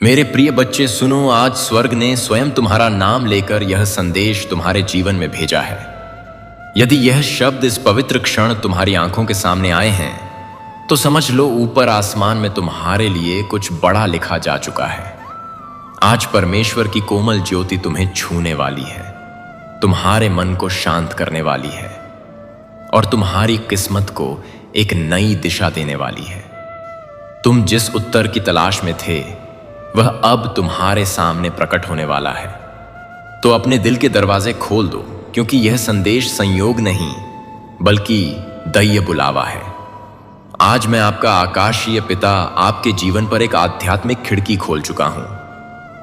मेरे प्रिय बच्चे सुनो, आज स्वर्ग ने स्वयं तुम्हारा नाम लेकर यह संदेश तुम्हारे जीवन में भेजा है। यदि यह शब्द इस पवित्र क्षण तुम्हारी आंखों के सामने आए हैं तो समझ लो ऊपर आसमान में तुम्हारे लिए कुछ बड़ा लिखा जा चुका है। आज परमेश्वर की कोमल ज्योति तुम्हें छूने वाली है, तुम्हारे मन को शांत करने वाली है और तुम्हारी किस्मत को एक नई दिशा देने वाली है। तुम जिस उत्तर की तलाश में थे वह अब तुम्हारे सामने प्रकट होने वाला है। तो अपने दिल के दरवाजे खोल दो, क्योंकि यह संदेश संयोग नहीं बल्कि दैय बुलावा है। आज मैं आपका आकाशीय पिता आपके जीवन पर एक आध्यात्मिक खिड़की खोल चुका हूं,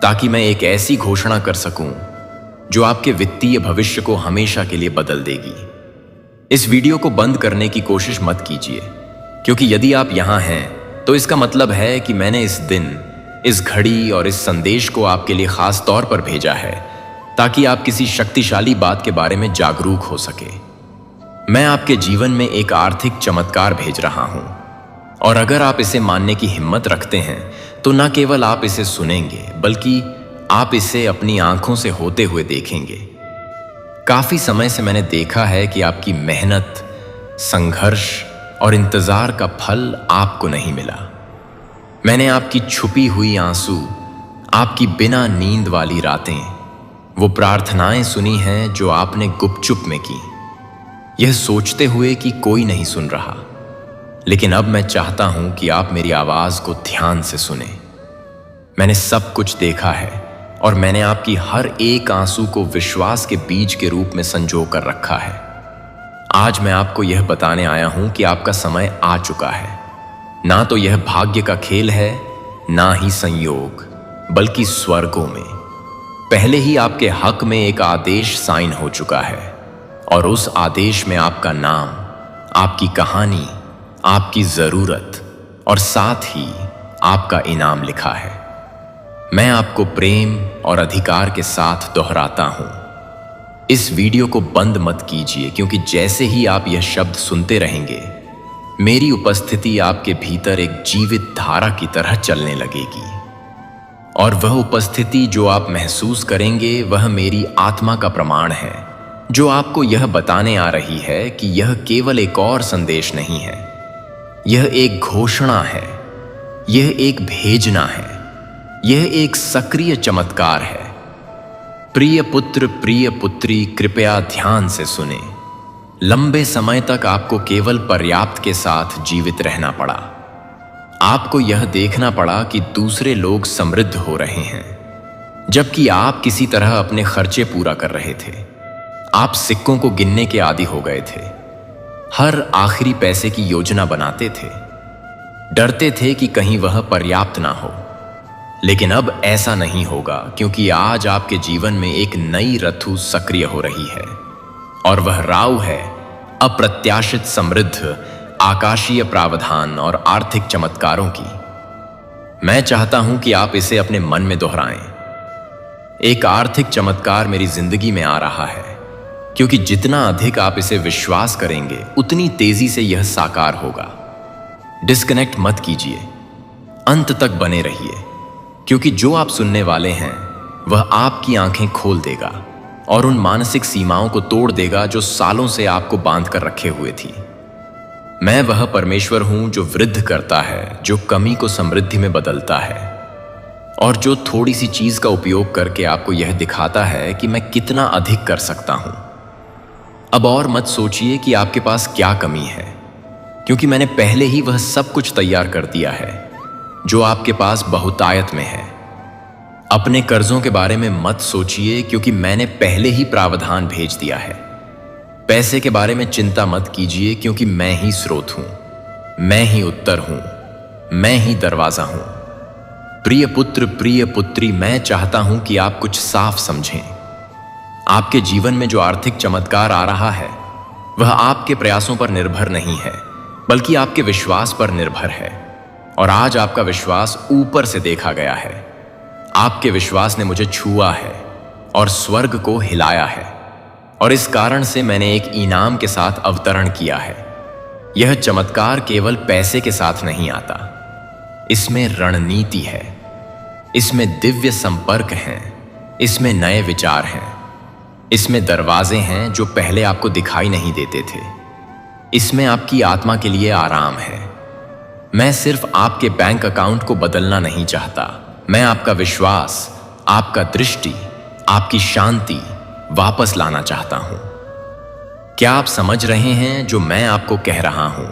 ताकि मैं एक ऐसी घोषणा कर सकूं जो आपके वित्तीय भविष्य को हमेशा के लिए बदल देगी। इस वीडियो को बंद करने की कोशिश मत कीजिए, क्योंकि यदि आप यहां हैं तो इसका मतलब है कि मैंने इस दिन, इस घड़ी और इस संदेश को आपके लिए खास तौर पर भेजा है, ताकि आप किसी शक्तिशाली बात के बारे में जागरूक हो सके। मैं आपके जीवन में एक आर्थिक चमत्कार भेज रहा हूं, और अगर आप इसे मानने की हिम्मत रखते हैं तो न केवल आप इसे सुनेंगे बल्कि आप इसे अपनी आंखों से होते हुए देखेंगे। काफी समय से मैंने देखा है कि आपकी मेहनत, संघर्ष और इंतजार का फल आपको नहीं मिला। मैंने आपकी छुपी हुई आंसू, आपकी बिना नींद वाली रातें, वो प्रार्थनाएं सुनी हैं जो आपने गुपचुप में की, यह सोचते हुए कि कोई नहीं सुन रहा। लेकिन अब मैं चाहता हूं कि आप मेरी आवाज को ध्यान से सुने। मैंने सब कुछ देखा है और मैंने आपकी हर एक आंसू को विश्वास के बीज के रूप में संजो कर रखा है। आज मैं आपको यह बताने आया हूं कि आपका समय आ चुका है। ना तो यह भाग्य का खेल है, ना ही संयोग, बल्कि स्वर्गों में पहले ही आपके हक में एक आदेश साइन हो चुका है, और उस आदेश में आपका नाम, आपकी कहानी, आपकी जरूरत और साथ ही आपका इनाम लिखा है। मैं आपको प्रेम और अधिकार के साथ दोहराता हूं, इस वीडियो को बंद मत कीजिए, क्योंकि जैसे ही आप यह शब्द सुनते रहेंगे मेरी उपस्थिति आपके भीतर एक जीवित धारा की तरह चलने लगेगी, और वह उपस्थिति जो आप महसूस करेंगे वह मेरी आत्मा का प्रमाण है, जो आपको यह बताने आ रही है कि यह केवल एक और संदेश नहीं है, यह एक घोषणा है, यह एक भेजना है, यह एक सक्रिय चमत्कार है। प्रिय पुत्र, प्रिय पुत्री, कृपया ध्यान से सुने। लंबे समय तक आपको केवल पर्याप्त के साथ जीवित रहना पड़ा। आपको यह देखना पड़ा कि दूसरे लोग समृद्ध हो रहे हैं, जबकि आप किसी तरह अपने खर्चे पूरा कर रहे थे। आप सिक्कों को गिनने के आदी हो गए थे, हर आखिरी पैसे की योजना बनाते थे, डरते थे कि कहीं वह पर्याप्त ना हो। लेकिन अब ऐसा नहीं होगा, क्योंकि आज आपके जीवन में एक नई ऋतु सक्रिय हो रही है, और वह राव है अप्रत्याशित समृद्ध, आकाशीय प्रावधान और आर्थिक चमत्कारों की। मैं चाहता हूं कि आप इसे अपने मन में दोहराएं। एक आर्थिक चमत्कार मेरी जिंदगी में आ रहा है, क्योंकि जितना अधिक आप इसे विश्वास करेंगे उतनी तेजी से यह साकार होगा। डिस्कनेक्ट मत कीजिए, अंत तक बने रहिए, क्योंकि जो आप सुनने वाले हैं वह आपकी आंखें खोल देगा और उन मानसिक सीमाओं को तोड़ देगा जो सालों से आपको बांध कर रखे हुए थी। मैं वह परमेश्वर हूं जो वृद्ध करता है, जो कमी को समृद्धि में बदलता है, और जो थोड़ी सी चीज का उपयोग करके आपको यह दिखाता है कि मैं कितना अधिक कर सकता हूं। अब और मत सोचिए कि आपके पास क्या कमी है, क्योंकि मैंने पहले ही वह सब कुछ तैयार कर दिया है जो आपके पास बहुतायत में है। अपने कर्जों के बारे में मत सोचिए, क्योंकि मैंने पहले ही प्रावधान भेज दिया है। पैसे के बारे में चिंता मत कीजिए, क्योंकि मैं ही स्रोत हूं, मैं ही उत्तर हूं, मैं ही दरवाजा हूं। प्रिय पुत्र, प्रिय पुत्री, मैं चाहता हूं कि आप कुछ साफ समझें। आपके जीवन में जो आर्थिक चमत्कार आ रहा है वह आपके प्रयासों पर निर्भर नहीं है, बल्कि आपके विश्वास पर निर्भर है। और आज आपका विश्वास ऊपर से देखा गया है। आपके विश्वास ने मुझे छुआ है और स्वर्ग को हिलाया है, और इस कारण से मैंने एक इनाम के साथ अवतरण किया है। यह चमत्कार केवल पैसे के साथ नहीं आता, इसमें रणनीति है। इसमें दिव्य संपर्क हैं, इसमें नए विचार हैं, इसमें दरवाजे हैं जो पहले आपको दिखाई नहीं देते थे। इसमें आपकी आत्मा के लिए आराम है। मैं सिर्फ आपके बैंक अकाउंट को बदलना नहीं चाहता, मैं आपका विश्वास, आपका दृष्टि, आपकी शांति वापस लाना चाहता हूं। क्या आप समझ रहे हैं जो मैं आपको कह रहा हूं?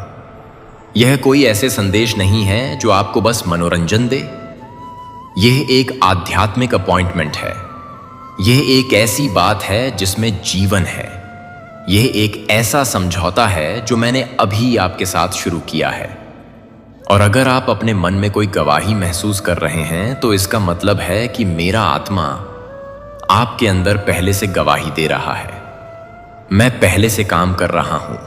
यह कोई ऐसे संदेश नहीं है जो आपको बस मनोरंजन दे। यह एक आध्यात्मिक अपॉइंटमेंट है। यह एक ऐसी बात है जिसमें जीवन है। यह एक ऐसा समझौता है जो मैंने अभी आपके साथ शुरू किया है। और अगर आप अपने मन में कोई गवाही महसूस कर रहे हैं तो इसका मतलब है कि मेरा आत्मा आपके अंदर पहले से गवाही दे रहा है। मैं पहले से काम कर रहा हूं।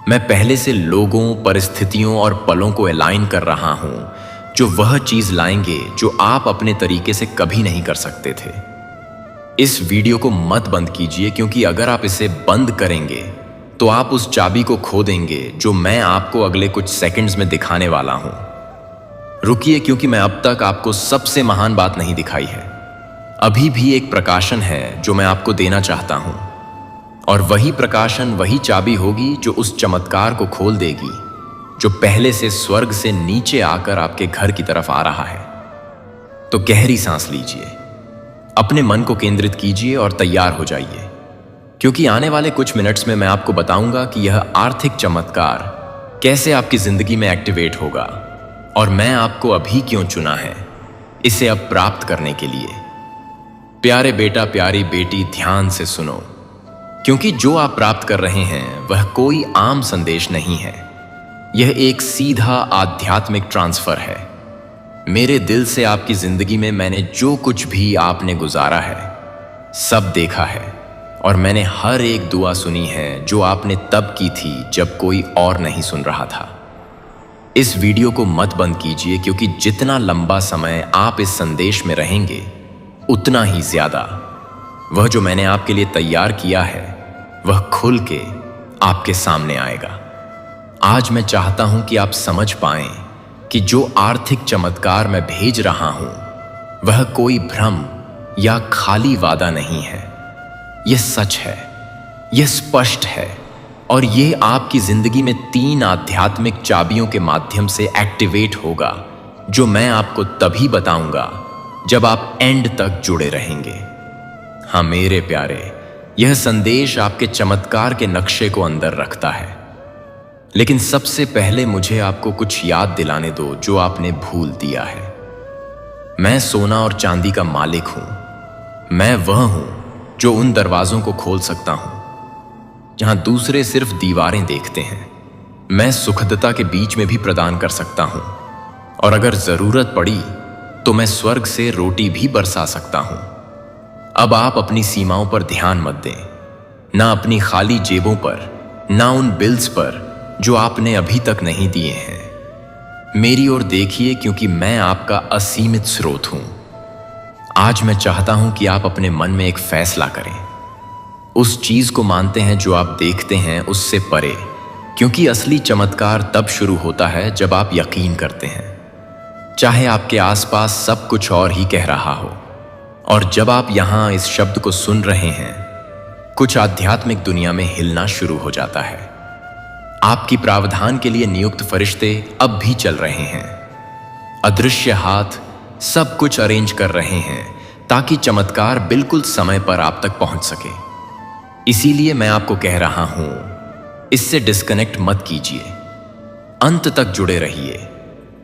मैं पहले से लोगों, परिस्थितियों और पलों को अलाइन कर रहा हूं जो वह चीज लाएंगे जो आप अपने तरीके से कभी नहीं कर सकते थे। इस वीडियो को मत बंद कीजिए, क्योंकि अगर आप इसे बंद करेंगे तो आप उस चाबी को खो देंगे जो मैं आपको अगले कुछ सेकंड्स में दिखाने वाला हूं। रुकिए, क्योंकि मैं अब तक आपको सबसे महान बात नहीं दिखाई है। अभी भी एक प्रकाशन है जो मैं आपको देना चाहता हूं, और वही प्रकाशन, वही चाबी होगी जो उस चमत्कार को खोल देगी जो पहले से स्वर्ग से नीचे आकर आपके घर की तरफ आ रहा है। तो गहरी सांस लीजिए, अपने मन को केंद्रित कीजिए और तैयार हो जाइए, क्योंकि आने वाले कुछ मिनट्स में मैं आपको बताऊंगा कि यह आर्थिक चमत्कार कैसे आपकी जिंदगी में एक्टिवेट होगा, और मैं आपको अभी क्यों चुना है इसे अब प्राप्त करने के लिए। प्यारे बेटा, प्यारी बेटी, ध्यान से सुनो, क्योंकि जो आप प्राप्त कर रहे हैं वह कोई आम संदेश नहीं है। यह एक सीधा आध्यात्मिक ट्रांसफर है। मेरे दिल से आपकी जिंदगी में मैंने जो कुछ भी आपने गुजारा है सब देखा है, और मैंने हर एक दुआ सुनी है जो आपने तब की थी जब कोई और नहीं सुन रहा था। इस वीडियो को मत बंद कीजिए, क्योंकि जितना लंबा समय आप इस संदेश में रहेंगे उतना ही ज्यादा वह जो मैंने आपके लिए तैयार किया है वह खुल के आपके सामने आएगा। आज मैं चाहता हूं कि आप समझ पाएं कि जो आर्थिक चमत्कार मैं भेज रहा हूं वह कोई भ्रम या खाली वादा नहीं है। यह सच है, यह स्पष्ट है, और यह आपकी जिंदगी में 3 आध्यात्मिक चाबियों के माध्यम से एक्टिवेट होगा जो मैं आपको तभी बताऊंगा जब आप एंड तक जुड़े रहेंगे। हाँ मेरे प्यारे, यह संदेश आपके चमत्कार के नक्शे को अंदर रखता है। लेकिन सबसे पहले मुझे आपको कुछ याद दिलाने दो जो आपने भूल दिया है। मैं सोना और चांदी का मालिक हूं। मैं वह हूं जो उन दरवाजों को खोल सकता हूं जहां दूसरे सिर्फ दीवारें देखते हैं। मैं सुखदता के बीच में भी प्रदान कर सकता हूं, और अगर जरूरत पड़ी तो मैं स्वर्ग से रोटी भी बरसा सकता हूं। अब आप अपनी सीमाओं पर ध्यान मत दें, ना अपनी खाली जेबों पर, ना उन बिल्स पर जो आपने अभी तक नहीं दिए हैं। मेरी ओर देखिए, क्योंकि मैं आपका असीमित स्रोत हूं। आज मैं चाहता हूं कि आप अपने मन में एक फैसला करें। उस चीज को मानते हैं जो आप देखते हैं उससे परे, क्योंकि असली चमत्कार तब शुरू होता है जब आप यकीन करते हैं, चाहे आपके आसपास सब कुछ और ही कह रहा हो। और जब आप यहां इस शब्द को सुन रहे हैं, कुछ आध्यात्मिक दुनिया में हिलना शुरू हो जाता है। आपकी प्रावधान के लिए नियुक्त फरिश्ते अब भी चल रहे हैं। अदृश्य हाथ सब कुछ अरेंज कर रहे हैं ताकि चमत्कार बिल्कुल समय पर आप तक पहुंच सके। इसीलिए मैं आपको कह रहा हूं, इससे डिस्कनेक्ट मत कीजिए, अंत तक जुड़े रहिए,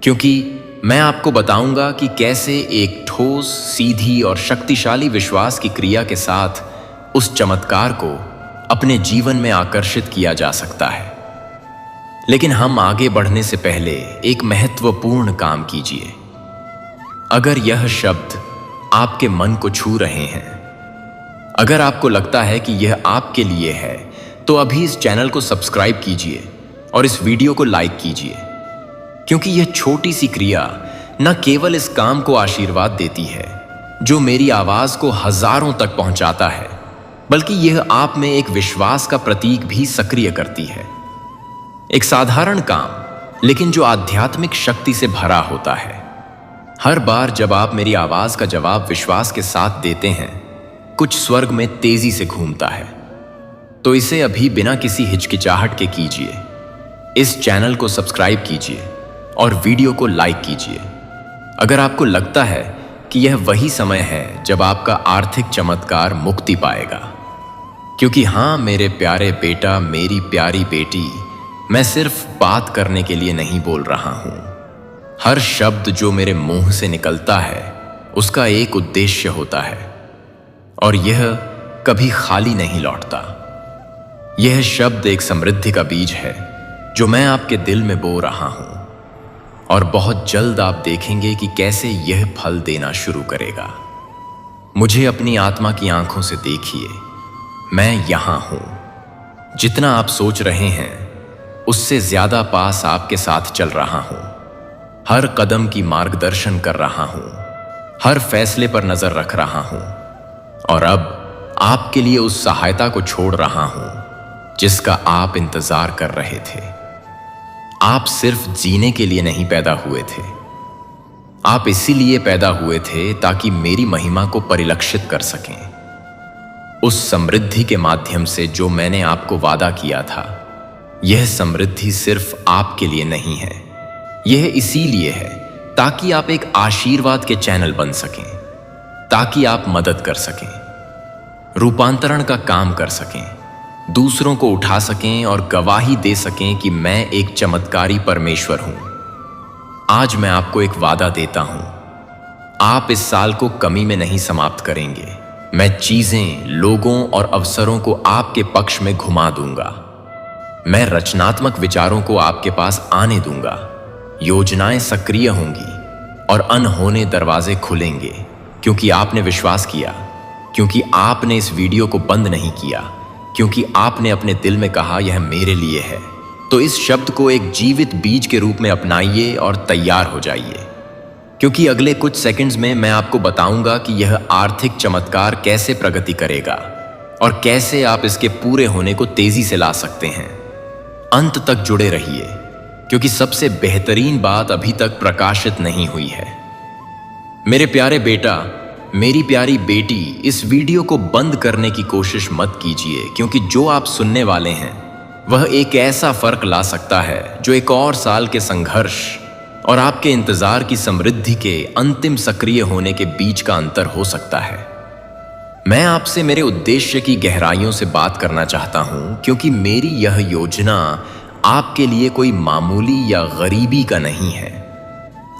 क्योंकि मैं आपको बताऊंगा कि कैसे एक ठोस, सीधी और शक्तिशाली विश्वास की क्रिया के साथ उस चमत्कार को अपने जीवन में आकर्षित किया जा सकता है। लेकिन हम आगे बढ़ने से पहले एक महत्वपूर्ण काम कीजिए। अगर यह शब्द आपके मन को छू रहे हैं, अगर आपको लगता है कि यह आपके लिए है, तो अभी इस चैनल को सब्सक्राइब कीजिए और इस वीडियो को लाइक कीजिए, क्योंकि यह छोटी सी क्रिया न केवल इस काम को आशीर्वाद देती है जो मेरी आवाज को हजारों तक पहुंचाता है, बल्कि यह आप में एक विश्वास का प्रतीक भी सक्रिय करती है। एक साधारण काम, लेकिन जो आध्यात्मिक शक्ति से भरा होता है। हर बार जब आप मेरी आवाज का जवाब विश्वास के साथ देते हैं, कुछ स्वर्ग में तेजी से घूमता है। तो इसे अभी बिना किसी हिचकिचाहट के कीजिए। इस चैनल को सब्सक्राइब कीजिए और वीडियो को लाइक कीजिए। अगर आपको लगता है कि यह वही समय है जब आपका आर्थिक चमत्कार मुक्ति पाएगा, क्योंकि हाँ मेरे प्यारे बेटा, मेरी प्यारी बेटी, मैं सिर्फ बात करने के लिए नहीं बोल रहा हूं। हर शब्द जो मेरे मुंह से निकलता है उसका एक उद्देश्य होता है, और यह कभी खाली नहीं लौटता। यह शब्द एक समृद्धि का बीज है जो मैं आपके दिल में बो रहा हूं, और बहुत जल्द आप देखेंगे कि कैसे यह फल देना शुरू करेगा। मुझे अपनी आत्मा की आंखों से देखिए, मैं यहां हूं। जितना आप सोच रहे हैं उससे ज्यादा पास आपके साथ चल रहा हूं। हर कदम की मार्गदर्शन कर रहा हूं, हर फैसले पर नजर रख रहा हूं, और अब आपके लिए उस सहायता को छोड़ रहा हूं जिसका आप इंतजार कर रहे थे। आप सिर्फ जीने के लिए नहीं पैदा हुए थे, आप इसीलिए पैदा हुए थे ताकि मेरी महिमा को परिलक्षित कर सकें। उस समृद्धि के माध्यम से जो मैंने आपको वादा किया था, यह समृद्धि सिर्फ आपके लिए नहीं है, यह इसीलिए है ताकि आप एक आशीर्वाद के चैनल बन सकें, ताकि आप मदद कर सकें, रूपांतरण का काम कर सकें, दूसरों को उठा सकें और गवाही दे सकें कि मैं एक चमत्कारी परमेश्वर हूं। आज मैं आपको एक वादा देता हूं, आप इस साल को कमी में नहीं समाप्त करेंगे। मैं चीजें, लोगों और अवसरों को आपके पक्ष में घुमा दूंगा। मैं रचनात्मक विचारों को आपके पास आने दूंगा। योजनाएं सक्रिय होंगी और अनहोने दरवाजे खुलेंगे, क्योंकि आपने विश्वास किया, क्योंकि आपने इस वीडियो को बंद नहीं किया, क्योंकि आपने अपने दिल में कहा यह मेरे लिए है। तो इस शब्द को एक जीवित बीज के रूप में अपनाइए और तैयार हो जाइए, क्योंकि अगले कुछ सेकंड्स में मैं आपको बताऊंगा कि यह आर्थिक चमत्कार कैसे प्रगति करेगा और कैसे आप इसके पूरे होने को तेजी से ला सकते हैं। अंत तक जुड़े रहिए, क्योंकि सबसे बेहतरीन बात अभी तक प्रकाशित नहीं हुई है। मेरे प्यारे बेटा, मेरी प्यारी बेटी, इस वीडियो को बंद करने की कोशिश मत कीजिए, क्योंकि जो आप सुनने वाले हैं वह एक ऐसा फर्क ला सकता है जो एक और साल के संघर्ष और आपके इंतजार की समृद्धि के अंतिम सक्रिय होने के बीच का अंतर हो सकता है। मैं आपसे मेरे उद्देश्य की गहराइयों से बात करना चाहता हूं, क्योंकि मेरी यह योजना आपके लिए कोई मामूली या गरीबी का नहीं है।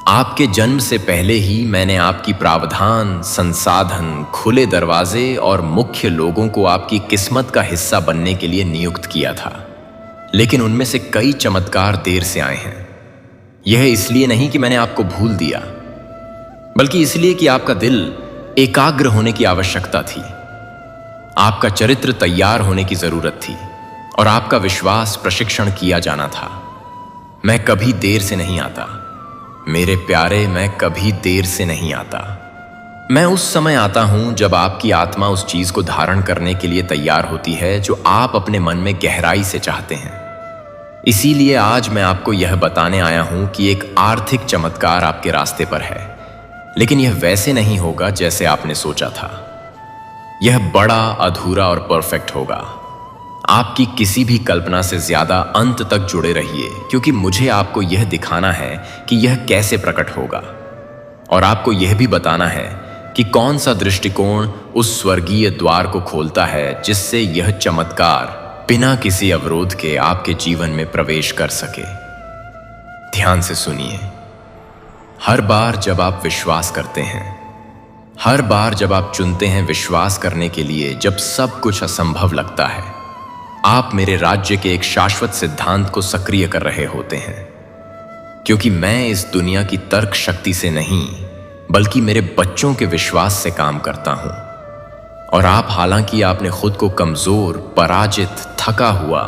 आपके जन्म से पहले ही मैंने आपकी प्रावधान, संसाधन, खुले दरवाजे और मुख्य लोगों को आपकी किस्मत का हिस्सा बनने के लिए नियुक्त किया था, लेकिन उनमें से कई चमत्कार देर से आए हैं। यह इसलिए नहीं कि मैंने आपको भूल दिया, बल्कि इसलिए कि आपका दिल एकाग्र होने की आवश्यकता थी, आपका चरित्र तैयार होने की जरूरत थी, और आपका विश्वास प्रशिक्षण किया जाना था। मैं कभी देर से नहीं आता मेरे प्यारे, मैं कभी देर से नहीं आता। मैं उस समय आता हूं जब आपकी आत्मा उस चीज को धारण करने के लिए तैयार होती है जो आप अपने मन में गहराई से चाहते हैं। इसीलिए आज मैं आपको यह बताने आया हूं कि एक आर्थिक चमत्कार आपके रास्ते पर है, लेकिन यह वैसे नहीं होगा जैसे आपने सोचा था। यह बड़ा, अधूरा और परफेक्ट होगा। आपकी किसी भी कल्पना से ज्यादा अंत तक जुड़े रहिए, क्योंकि मुझे आपको यह दिखाना है कि यह कैसे प्रकट होगा, और आपको यह भी बताना है कि कौन सा दृष्टिकोण उस स्वर्गीय द्वार को खोलता है जिससे यह चमत्कार बिना किसी अवरोध के आपके जीवन में प्रवेश कर सके। ध्यान से सुनिए। हर बार जब आप विश्वास करते हैं, हर बार जब आप चुनते हैं विश्वास करने के लिए जब सब कुछ असंभव लगता है, आप मेरे राज्य के एक शाश्वत सिद्धांत को सक्रिय कर रहे होते हैं। क्योंकि मैं इस दुनिया की तर्क शक्ति से नहीं, बल्कि मेरे बच्चों के विश्वास से काम करता हूं। और आप, हालांकि आपने खुद को कमजोर, पराजित, थका हुआ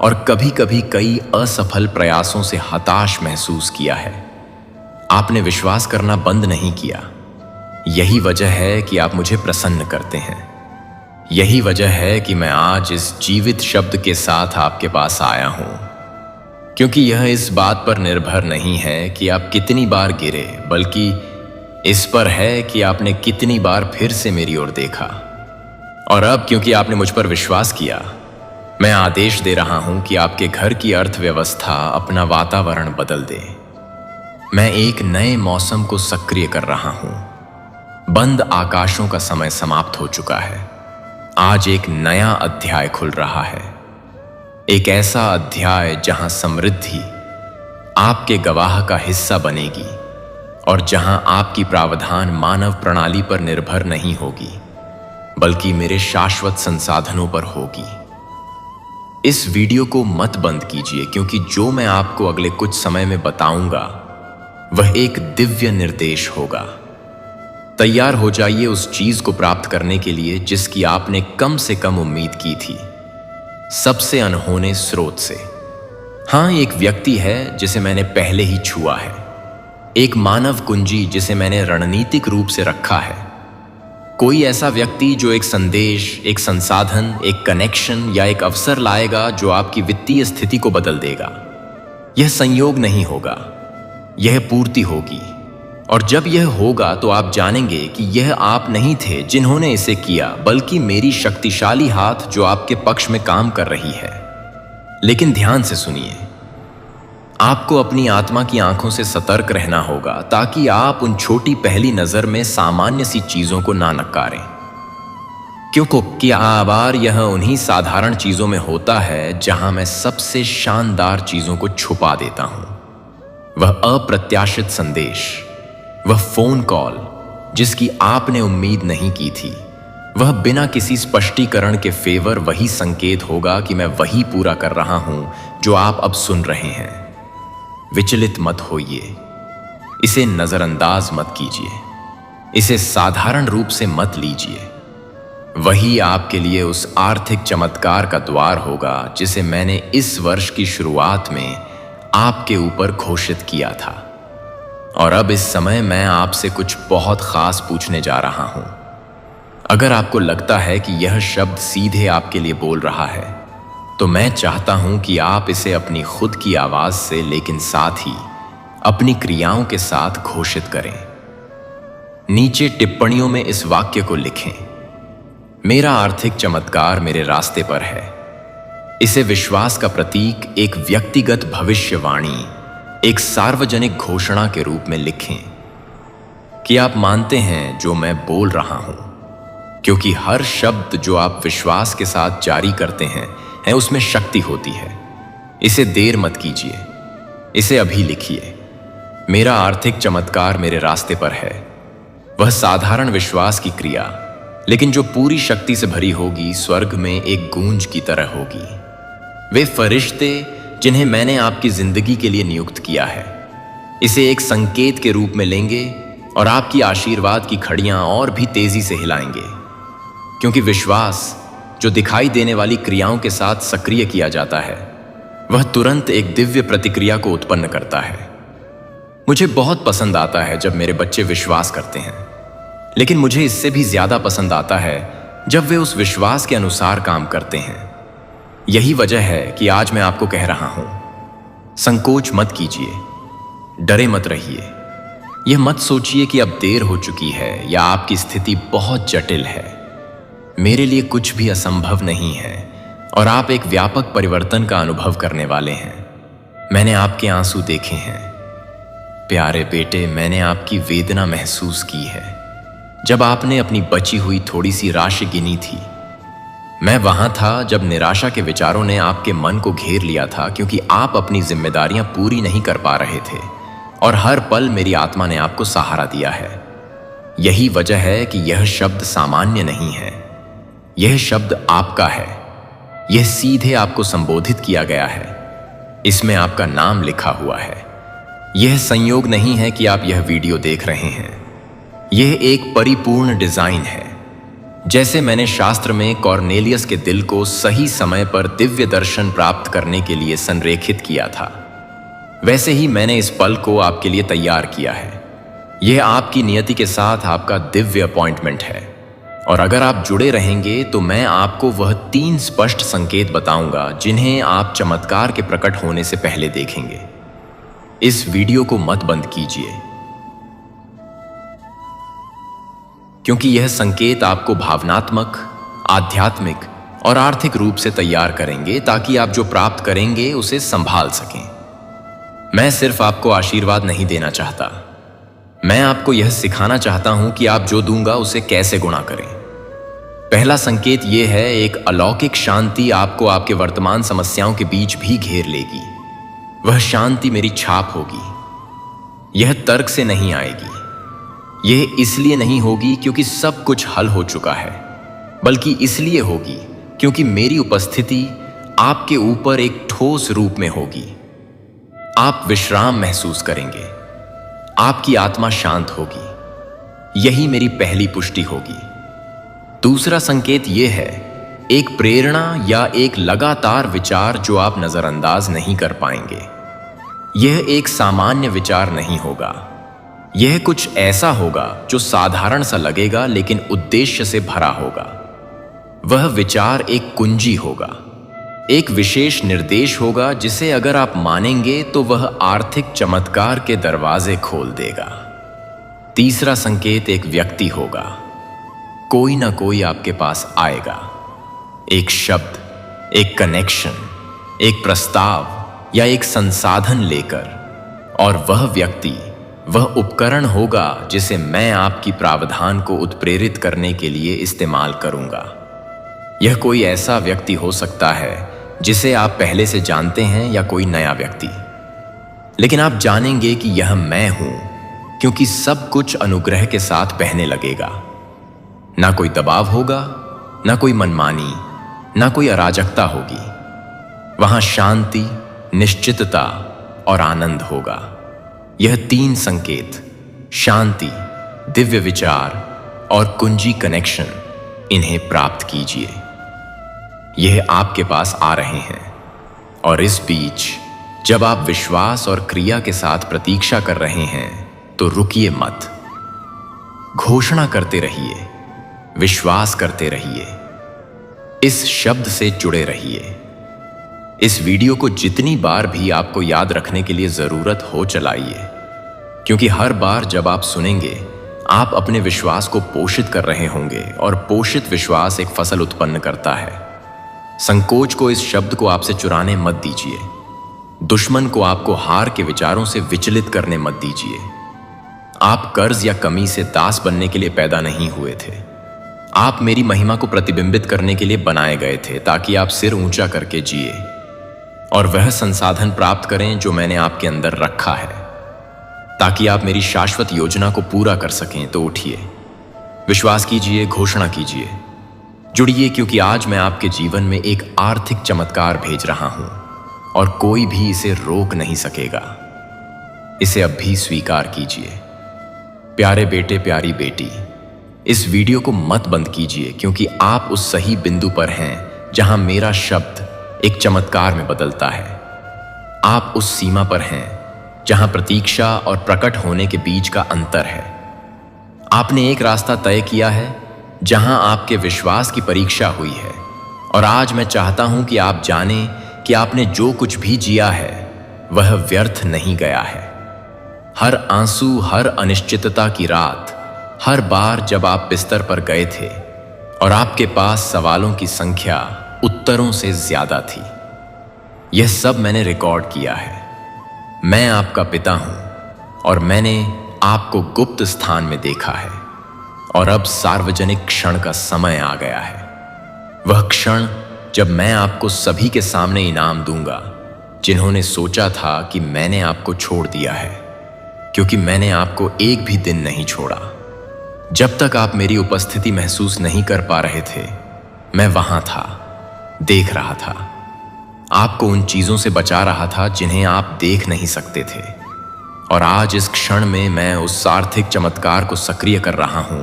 और कभी कभी कई असफल प्रयासों से हताश महसूस किया है, आपने विश्वास करना बंद नहीं किया। यही वजह है कि आप मुझे प्रसन्न करते हैं। यही वजह है कि मैं आज इस जीवित शब्द के साथ आपके पास आया हूं, क्योंकि यह इस बात पर निर्भर नहीं है कि आप कितनी बार गिरे, बल्कि इस पर है कि आपने कितनी बार फिर से मेरी ओर देखा। और अब क्योंकि आपने मुझ पर विश्वास किया, मैं आदेश दे रहा हूं कि आपके घर की अर्थव्यवस्था अपना वातावरण बदल दे। मैं एक नए मौसम को सक्रिय कर रहा हूं। बंद आकाशों का समय समाप्त हो चुका है। आज एक नया अध्याय खुल रहा है। एक ऐसा अध्याय जहां समृद्धि आपके गवाह का हिस्सा बनेगी और जहां आपकी प्रावधान मानव प्रणाली पर निर्भर नहीं होगी, बल्कि मेरे शाश्वत संसाधनों पर होगी। इस वीडियो को मत बंद कीजिए, क्योंकि जो मैं आपको अगले कुछ समय में बताऊंगा वह एक दिव्य निर्देश होगा। तैयार हो जाइए उस चीज को प्राप्त करने के लिए जिसकी आपने कम से कम उम्मीद की थी, सबसे अनहोने स्रोत से। हां, एक व्यक्ति है जिसे मैंने पहले ही छुआ है, एक मानव कुंजी जिसे मैंने रणनीतिक रूप से रखा है। कोई ऐसा व्यक्ति जो एक संदेश, एक संसाधन, एक कनेक्शन या एक अवसर लाएगा जो आपकी वित्तीय स्थिति को बदल देगा। यह संयोग नहीं होगा, यह पूर्ति होगी। और जब यह होगा तो आप जानेंगे कि यह आप नहीं थे जिन्होंने इसे किया, बल्कि मेरी शक्तिशाली हाथ जो आपके पक्ष में काम कर रही है। लेकिन ध्यान से सुनिए, आपको अपनी आत्मा की आंखों से सतर्क रहना होगा ताकि आप उन छोटी पहली नजर में सामान्य सी चीजों को ना नकारें। क्योंकि आबार यह उन्हीं साधारण चीजों में होता है जहां मैं सबसे शानदार चीजों को छुपा देता हूं। वह अप्रत्याशित संदेश, वह फोन कॉल जिसकी आपने उम्मीद नहीं की थी, वह बिना किसी स्पष्टीकरण के फेवर वही संकेत होगा कि मैं वही पूरा कर रहा हूं जो आप अब सुन रहे हैं। विचलित मत होइए, इसे नजरअंदाज मत कीजिए, इसे साधारण रूप से मत लीजिए। वही आपके लिए उस आर्थिक चमत्कार का द्वार होगा जिसे मैंने इस वर्ष की शुरुआत में आपके ऊपर घोषित किया था। और अब इस समय मैं आपसे कुछ बहुत खास पूछने जा रहा हूं। अगर आपको लगता है कि यह शब्द सीधे आपके लिए बोल रहा है, तो मैं चाहता हूं कि आप इसे अपनी खुद की आवाज से, लेकिन साथ ही अपनी क्रियाओं के साथ घोषित करें। नीचे टिप्पणियों में इस वाक्य को लिखें, मेरा आर्थिक चमत्कार मेरे रास्ते पर है। इसे विश्वास का प्रतीक, एक व्यक्तिगत भविष्यवाणी, एक सार्वजनिक घोषणा के रूप में लिखें कि आप मानते हैं जो मैं बोल रहा हूं, क्योंकि हर शब्द जो आप विश्वास के साथ जारी करते हैं उसमें शक्ति होती है। इसे देर मत कीजिए, इसे अभी लिखिए। मेरा आर्थिक चमत्कार मेरे रास्ते पर है। वह साधारण विश्वास की क्रिया, लेकिन जो पूरी शक्ति से भरी होगी, स्वर्ग में एक गूंज की तरह होगी। वे फरिश्ते जिन्हें मैंने आपकी जिंदगी के लिए नियुक्त किया है, इसे एक संकेत के रूप में लेंगे और आपकी आशीर्वाद की खड़ियां और भी तेजी से हिलाएंगे। क्योंकि विश्वास जो दिखाई देने वाली क्रियाओं के साथ सक्रिय किया जाता है, वह तुरंत एक दिव्य प्रतिक्रिया को उत्पन्न करता है। मुझे बहुत पसंद आता है जब मेरे बच्चे विश्वास करते हैं, लेकिन मुझे इससे भी ज्यादा पसंद आता है जब वे उस विश्वास के अनुसार काम करते हैं। यही वजह है कि आज मैं आपको कह रहा हूं, संकोच मत कीजिए, डरे मत रहिए। यह मत सोचिए कि अब देर हो चुकी है या आपकी स्थिति बहुत जटिल है। मेरे लिए कुछ भी असंभव नहीं है और आप एक व्यापक परिवर्तन का अनुभव करने वाले हैं। मैंने आपके आंसू देखे हैं प्यारे बेटे, मैंने आपकी वेदना महसूस की है जब आपने अपनी बची हुई थोड़ी सी राशि गिनी थी। मैं वहां था जब निराशा के विचारों ने आपके मन को घेर लिया था, क्योंकि आप अपनी जिम्मेदारियां पूरी नहीं कर पा रहे थे और हर पल मेरी आत्मा ने आपको सहारा दिया है। यही वजह है कि यह शब्द सामान्य नहीं है, यह शब्द आपका है। यह सीधे आपको संबोधित किया गया है, इसमें आपका नाम लिखा हुआ है। यह संयोग नहीं है कि आप यह वीडियो देख रहे हैं, यह एक परिपूर्ण डिजाइन है। जैसे मैंने शास्त्र में कॉर्नेलियस के दिल को सही समय पर दिव्य दर्शन प्राप्त करने के लिए संरेखित किया था, वैसे ही मैंने इस पल को आपके लिए तैयार किया है। यह आपकी नियति के साथ आपका दिव्य अपॉइंटमेंट है। और अगर आप जुड़े रहेंगे तो मैं आपको वह 3 स्पष्ट संकेत बताऊंगा जिन्हें आप चमत्कार के प्रकट होने से पहले देखेंगे। इस वीडियो को मत बंद कीजिए। क्योंकि यह संकेत आपको भावनात्मक, आध्यात्मिक और आर्थिक रूप से तैयार करेंगे ताकि आप जो प्राप्त करेंगे उसे संभाल सकें। मैं सिर्फ आपको आशीर्वाद नहीं देना चाहता, मैं आपको यह सिखाना चाहता हूं कि आप जो दूंगा उसे कैसे गुणा करें। पहला संकेत यह है, एक अलौकिक शांति आपको आपके वर्तमान समस्याओं के बीच भी घेर लेगी। वह शांति मेरी छाप होगी। यह तर्क से नहीं आएगी। यह इसलिए नहीं होगी क्योंकि सब कुछ हल हो चुका है, बल्कि इसलिए होगी क्योंकि मेरी उपस्थिति आपके ऊपर एक ठोस रूप में होगी। आप विश्राम महसूस करेंगे, आपकी आत्मा शांत होगी। यही मेरी पहली पुष्टि होगी। दूसरा संकेत यह है, एक प्रेरणा या एक लगातार विचार जो आप नजरअंदाज नहीं कर पाएंगे। यह एक सामान्य विचार नहीं होगा। यह कुछ ऐसा होगा जो साधारण सा लगेगा लेकिन उद्देश्य से भरा होगा। वह विचार एक कुंजी होगा, एक विशेष निर्देश होगा जिसे अगर आप मानेंगे तो वह आर्थिक चमत्कार के दरवाजे खोल देगा। तीसरा संकेत एक व्यक्ति होगा। कोई ना कोई आपके पास आएगा, एक शब्द, एक कनेक्शन, एक प्रस्ताव या एक संसाधन लेकर, और वह व्यक्ति, वह उपकरण होगा जिसे मैं आपकी प्रावधान को उत्प्रेरित करने के लिए इस्तेमाल करूंगा। यह कोई ऐसा व्यक्ति हो सकता है जिसे आप पहले से जानते हैं या कोई नया व्यक्ति, लेकिन आप जानेंगे कि यह मैं हूं क्योंकि सब कुछ अनुग्रह के साथ बहने लगेगा। ना कोई दबाव होगा, ना कोई मनमानी, ना कोई अराजकता होगी। वहां शांति, निश्चितता और आनंद होगा। यह तीन संकेत, शांति, दिव्य विचार और कुंजी कनेक्शन, इन्हें प्राप्त कीजिए। यह आपके पास आ रहे हैं। और इस बीच जब आप विश्वास और क्रिया के साथ प्रतीक्षा कर रहे हैं तो रुकिए मत। घोषणा करते रहिए, विश्वास करते रहिए, इस शब्द से जुड़े रहिए। इस वीडियो को जितनी बार भी आपको याद रखने के लिए जरूरत हो चलाइए, क्योंकि हर बार जब आप सुनेंगे आप अपने विश्वास को पोषित कर रहे होंगे, और पोषित विश्वास एक फसल उत्पन्न करता है। संकोच को इस शब्द को आपसे चुराने मत दीजिए। दुश्मन को आपको हार के विचारों से विचलित करने मत दीजिए। आप कर्ज या कमी से दास बनने के लिए पैदा नहीं हुए थे। आप मेरी महिमा को प्रतिबिंबित करने के लिए बनाए गए थे, ताकि आप सिर ऊंचा करके जिए और वह संसाधन प्राप्त करें जो मैंने आपके अंदर रखा है, ताकि आप मेरी शाश्वत योजना को पूरा कर सकें। तो उठिए, विश्वास कीजिए, घोषणा कीजिए, जुड़िए, क्योंकि आज मैं आपके जीवन में एक आर्थिक चमत्कार भेज रहा हूं और कोई भी इसे रोक नहीं सकेगा। इसे अब भी स्वीकार कीजिए। प्यारे बेटे, प्यारी बेटी, इस वीडियो को मत बंद कीजिए, क्योंकि आप उस सही बिंदु पर हैं जहां मेरा शब्द एक चमत्कार में बदलता है। आप उस सीमा पर हैं जहां प्रतीक्षा और प्रकट होने के बीच का अंतर है। आपने एक रास्ता तय किया है जहां आपके विश्वास की परीक्षा हुई है, और आज मैं चाहता हूं कि आप जानें कि आपने जो कुछ भी जिया है वह व्यर्थ नहीं गया है। हर आंसू, हर अनिश्चितता की रात, हर बार जब आप बिस्तर पर गए थे और आपके पास सवालों की संख्या उत्तरों से ज्यादा थी, यह सब मैंने रिकॉर्ड किया है। मैं आपका पिता हूं और मैंने आपको गुप्त स्थान में देखा है, और अब सार्वजनिक क्षण का समय आ गया है। वह क्षण जब मैं आपको सभी के सामने इनाम दूंगा जिन्होंने सोचा था कि मैंने आपको छोड़ दिया है, क्योंकि मैंने आपको एक भी दिन नहीं छोड़ा। जब तक आप मेरी उपस्थिति महसूस नहीं कर पा रहे थे, मैं वहां था, देख रहा था, आपको उन चीजों से बचा रहा था जिन्हें आप देख नहीं सकते थे। और आज इस क्षण में मैं उस आर्थिक चमत्कार को सक्रिय कर रहा हूं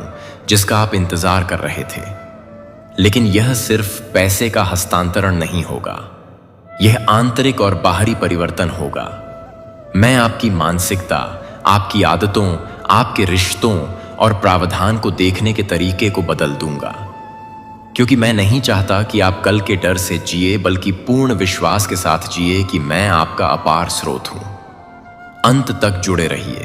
जिसका आप इंतजार कर रहे थे। लेकिन यह सिर्फ पैसे का हस्तांतरण नहीं होगा, यह आंतरिक और बाहरी परिवर्तन होगा। मैं आपकी मानसिकता, आपकी आदतों, आपके रिश्तों और प्रावधान को देखने के तरीके को बदल दूंगा, क्योंकि मैं नहीं चाहता कि आप कल के डर से जिए, बल्कि पूर्ण विश्वास के साथ जिए कि मैं आपका अपार स्रोत हूं। अंत तक जुड़े रहिए।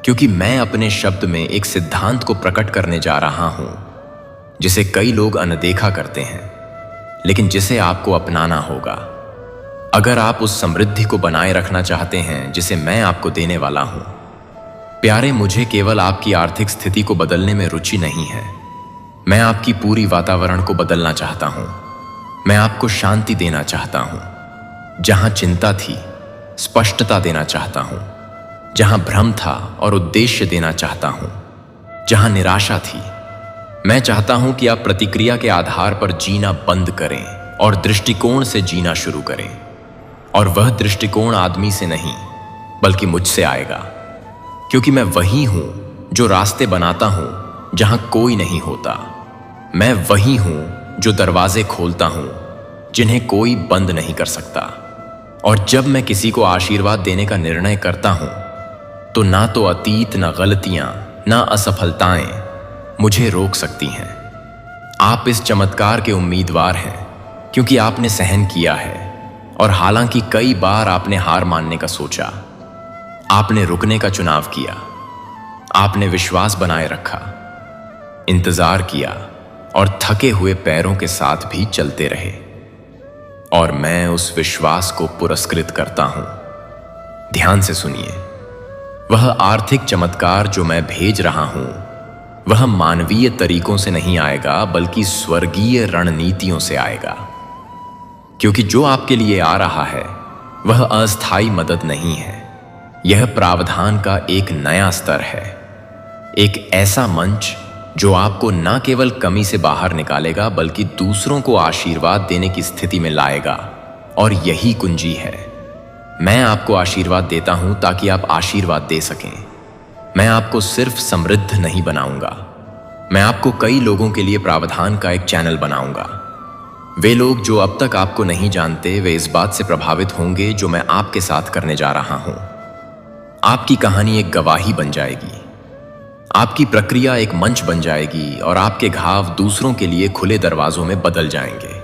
क्योंकि मैं अपने शब्द में एक सिद्धांत को प्रकट करने जा रहा हूं जिसे कई लोग अनदेखा करते हैं, लेकिन जिसे आपको अपनाना होगा अगर आप उस समृद्धि को बनाए रखना चाहते हैं जिसे मैं आपको देने वाला हूं। प्यारे, मुझे केवल आपकी आर्थिक स्थिति को बदलने में रुचि नहीं है। मैं आपकी पूरी वातावरण को बदलना चाहता हूं। मैं आपको शांति देना चाहता हूं। जहां चिंता थी, स्पष्टता देना चाहता हूं। जहां भ्रम था और उद्देश्य देना चाहता हूं। जहां निराशा थी, मैं चाहता हूं कि आप प्रतिक्रिया के आधार पर जीना बंद करें और दृष्टिकोण से जीना शुरू करें। और वह दृष्टिकोण आदमी से नहीं बल्कि मुझसे आएगा, क्योंकि मैं वही हूं जो रास्ते बनाता हूं जहां कोई नहीं होता। मैं वही हूं जो दरवाजे खोलता हूं जिन्हें कोई बंद नहीं कर सकता। और जब मैं किसी को आशीर्वाद देने का निर्णय करता हूं तो ना तो अतीत, ना गलतियां, ना असफलताएं मुझे रोक सकती हैं। आप इस चमत्कार के उम्मीदवार हैं क्योंकि आपने सहन किया है। और हालांकि कई बार आपने हार मानने का सोचा, आपने रुकने का चुनाव किया। आपने विश्वास बनाए रखा, इंतजार किया और थके हुए पैरों के साथ भी चलते रहे। और मैं उस विश्वास को पुरस्कृत करता हूं। ध्यान से सुनिए, वह आर्थिक चमत्कार जो मैं भेज रहा हूं वह मानवीय तरीकों से नहीं आएगा बल्कि स्वर्गीय रणनीतियों से आएगा। क्योंकि जो आपके लिए आ रहा है वह अस्थायी मदद नहीं है। यह प्रावधान का एक नया स्तर है, एक ऐसा मंच जो आपको न केवल कमी से बाहर निकालेगा बल्कि दूसरों को आशीर्वाद देने की स्थिति में लाएगा। और यही कुंजी है। मैं आपको आशीर्वाद देता हूं ताकि आप आशीर्वाद दे सकें। मैं आपको सिर्फ समृद्ध नहीं बनाऊंगा, मैं आपको कई लोगों के लिए प्रावधान का एक चैनल बनाऊंगा। वे लोग जो अब तक आपको नहीं जानते, वे इस बात से प्रभावित होंगे जो मैं आपके साथ करने जा रहा हूं। आपकी कहानी एक गवाही बन जाएगी, आपकी प्रक्रिया एक मंच बन जाएगी और आपके घाव दूसरों के लिए खुले दरवाजों में बदल जाएंगे।